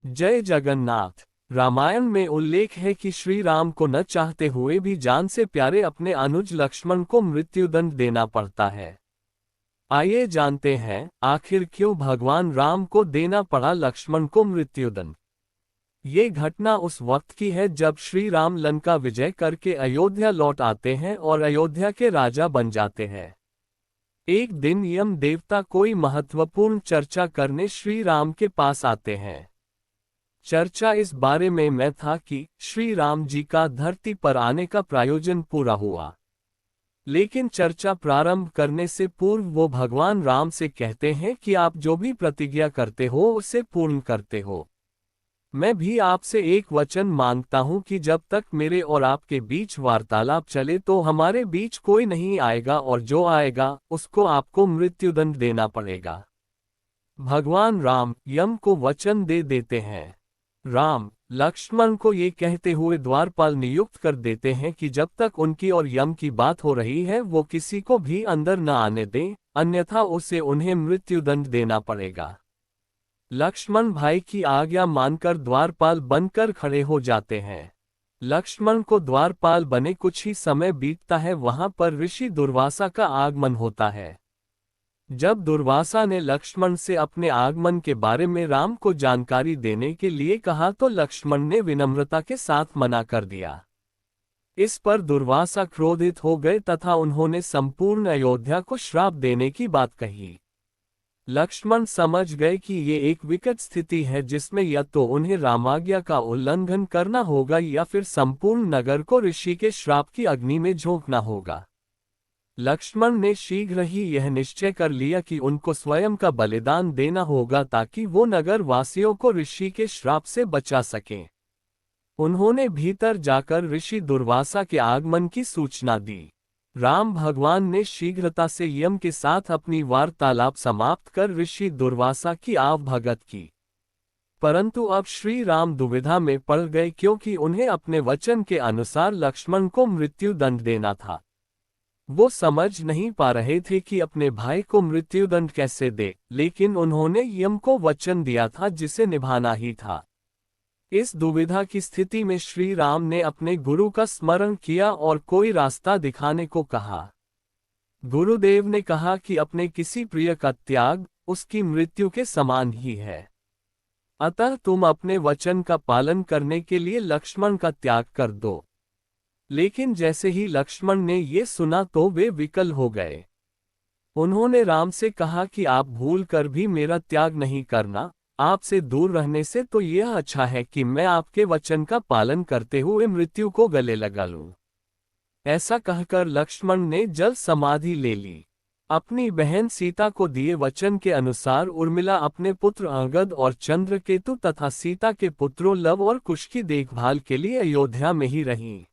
जय जगन्नाथ। रामायण में उल्लेख है कि श्री राम को न चाहते हुए भी जान से प्यारे अपने अनुज लक्ष्मण को मृत्युदंड देना पड़ता है। आइए जानते हैं आखिर क्यों भगवान राम को देना पड़ा लक्ष्मण को मृत्युदंड। ये घटना उस वक्त की है जब श्री राम लंका विजय करके अयोध्या लौट आते हैं और अयोध्या के राजा बन जाते हैं। एक दिन यम देवता कोई महत्वपूर्ण चर्चा करने श्री राम के पास आते हैं। चर्चा इस बारे में था कि श्री राम जी का धरती पर आने का प्रयोजन पूरा हुआ। लेकिन चर्चा प्रारंभ करने से पूर्व वो भगवान राम से कहते हैं कि आप जो भी प्रतिज्ञा करते हो उसे पूर्ण करते हो। मैं भी आपसे एक वचन मांगता हूं कि जब तक मेरे और आपके बीच वार्तालाप चले तो हमारे बीच कोई नहीं आएगा और जो आएगा उसको आपको मृत्युदंड देना पड़ेगा। भगवान राम यम को वचन दे देते हैं। राम लक्ष्मण को ये कहते हुए द्वारपाल नियुक्त कर देते हैं कि जब तक उनकी और यम की बात हो रही है वो किसी को भी अंदर न आने दें, अन्यथा उसे उन्हें मृत्युदंड देना पड़ेगा। लक्ष्मण भाई की आज्ञा मानकर द्वारपाल बनकर खड़े हो जाते हैं। लक्ष्मण को द्वारपाल बने कुछ ही समय बीतता है, वहां पर ऋषि दुर्वासा का आगमन होता है। जब दुर्वासा ने लक्ष्मण से अपने आगमन के बारे में राम को जानकारी देने के लिए कहा तो लक्ष्मण ने विनम्रता के साथ मना कर दिया। इस पर दुर्वासा क्रोधित हो गए तथा उन्होंने संपूर्ण अयोध्या को श्राप देने की बात कही। लक्ष्मण समझ गए कि ये एक विकट स्थिति है जिसमें या तो उन्हें रामाज्ञा का उल्लंघन करना होगा या फिर संपूर्ण नगर को ऋषि के श्राप की अग्नि में झोंकना होगा। लक्ष्मण ने शीघ्र ही यह निश्चय कर लिया कि उनको स्वयं का बलिदान देना होगा ताकि वो नगर वासियों को ऋषि के श्राप से बचा सकें। उन्होंने भीतर जाकर ऋषि दुर्वासा के आगमन की सूचना दी। राम भगवान ने शीघ्रता से यम के साथ अपनी वार्तालाप समाप्त कर ऋषि दुर्वासा की आवभगत की। परंतु अब श्री राम दुविधा में पड़ गए क्योंकि उन्हें अपने वचन के अनुसार लक्ष्मण को मृत्युदंड देना था। वो समझ नहीं पा रहे थे कि अपने भाई को मृत्युदंड कैसे दे, लेकिन उन्होंने यम को वचन दिया था जिसे निभाना ही था। इस दुविधा की स्थिति में श्री राम ने अपने गुरु का स्मरण किया और कोई रास्ता दिखाने को कहा। गुरुदेव ने कहा कि अपने किसी प्रिय का त्याग उसकी मृत्यु के समान ही है, अतः तुम अपने वचन का पालन करने के लिए लक्ष्मण का त्याग कर दो। लेकिन जैसे ही लक्ष्मण ने ये सुना तो वे विकल हो गए। उन्होंने राम से कहा कि आप भूल कर भी मेरा त्याग नहीं करना, आपसे दूर रहने से तो यह अच्छा है कि मैं आपके वचन का पालन करते हुए मृत्यु को गले लगा लूं। ऐसा कहकर लक्ष्मण ने जल समाधि ले ली। अपनी बहन सीता को दिए वचन के अनुसार उर्मिला अपने पुत्र अंगद और चंद्रकेतु तथा सीता के पुत्रों लव और कुश की देखभाल के लिए अयोध्या में ही रहीं।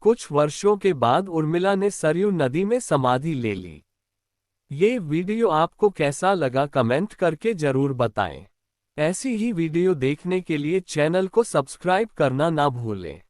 कुछ वर्षों के बाद उर्मिला ने सरयू नदी में समाधि ले ली। ये वीडियो आपको कैसा लगा कमेंट करके जरूर बताएं। ऐसी ही वीडियो देखने के लिए चैनल को सब्सक्राइब करना ना भूलें।